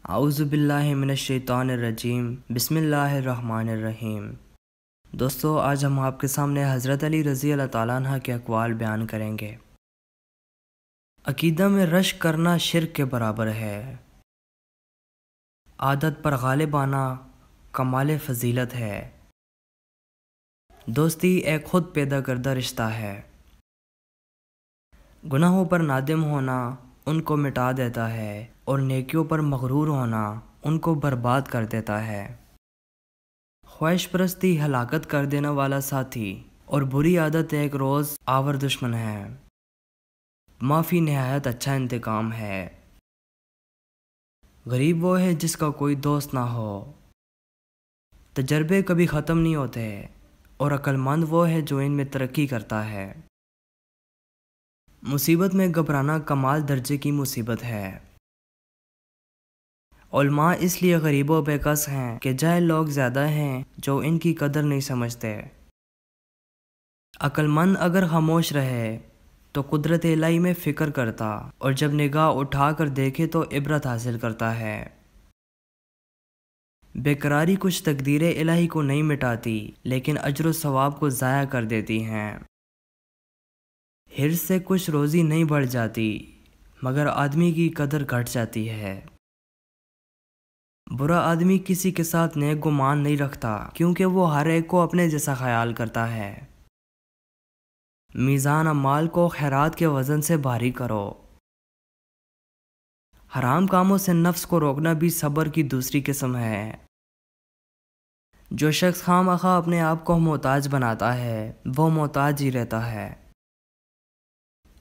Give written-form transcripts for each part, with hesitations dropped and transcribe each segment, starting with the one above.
اعوذ باللہ من الشیطان الرجیم بسم اللہ الرحمن الرحیم۔ دوستو، آج ہم آپ کے سامنے حضرت علی رضی اللہ تعالیٰ عنہ کے اقوال بیان کریں گے۔ عقیدہ میں رشک کرنا شرک کے برابر ہے۔ عادت پر غالب آنا کمال فضیلت ہے۔ دوستی ایک خود پیدا کردہ رشتہ ہے۔ گناہوں پر نادم ہونا ان کو مٹا دیتا ہے اور نیکیوں پر مغرور ہونا ان کو برباد کر دیتا ہے۔ خواہش پرستی ہلاکت کر دینے والا ساتھی اور بری عادت ایک روز آور دشمن ہے۔ معافی نہایت اچھا انتقام ہے۔ غریب وہ ہے جس کا کوئی دوست نہ ہو۔ تجربے کبھی ختم نہیں ہوتے اور عقل مند وہ ہے جو ان میں ترقی کرتا ہے۔ مصیبت میں گھبرانا کمال درجے کی مصیبت ہے۔ علماء اس لیے غریب و بے کس ہیں کہ جاہل لوگ زیادہ ہیں جو ان کی قدر نہیں سمجھتے۔ عقل مند اگر خاموش رہے تو قدرت الہی میں فکر کرتا اور جب نگاہ اٹھا کر دیکھے تو عبرت حاصل کرتا ہے۔ بیقراری کچھ تقدیر الہی کو نہیں مٹاتی لیکن اجر و ثواب کو ضائع کر دیتی ہیں۔ حرص سے کچھ روزی نہیں بڑھ جاتی مگر آدمی کی قدر گھٹ جاتی ہے۔ برا آدمی کسی کے ساتھ نیک گمان نہیں رکھتا کیونکہ وہ ہر ایک کو اپنے جیسا خیال کرتا ہے۔ میزان اعمال کو خیرات کے وزن سے بھاری کرو۔ حرام کاموں سے نفس کو روکنا بھی صبر کی دوسری قسم ہے۔ جو شخص خواہ مخواہ اپنے آپ کو محتاج بناتا ہے وہ محتاج ہی رہتا ہے۔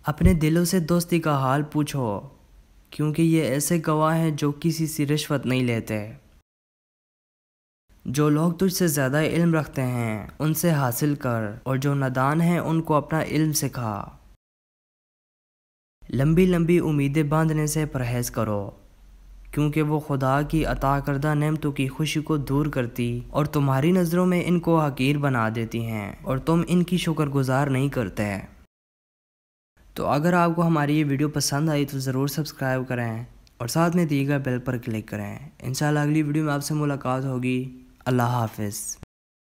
اپنے دلوں سے دوستی کا حال پوچھو کیونکہ یہ ایسے گواہ ہیں جو کسی سے رشوت نہیں لیتے۔ جو لوگ تجھ سے زیادہ علم رکھتے ہیں ان سے حاصل کر اور جو نادان ہیں ان کو اپنا علم سکھا۔ لمبی لمبی امیدیں باندھنے سے پرہیز کرو کیونکہ وہ خدا کی عطا کردہ نعمتوں کی خوشی کو دور کرتی اور تمہاری نظروں میں ان کو حقیر بنا دیتی ہیں اور تم ان کی شکر گزار نہیں کرتے۔ تو اگر آپ کو ہماری یہ ویڈیو پسند آئی تو ضرور سبسکرائب کریں اور ساتھ میں دیے گئے بیل پر کلک کریں۔ انشاءاللہ اگلی ویڈیو میں آپ سے ملاقات ہوگی۔ اللہ حافظ۔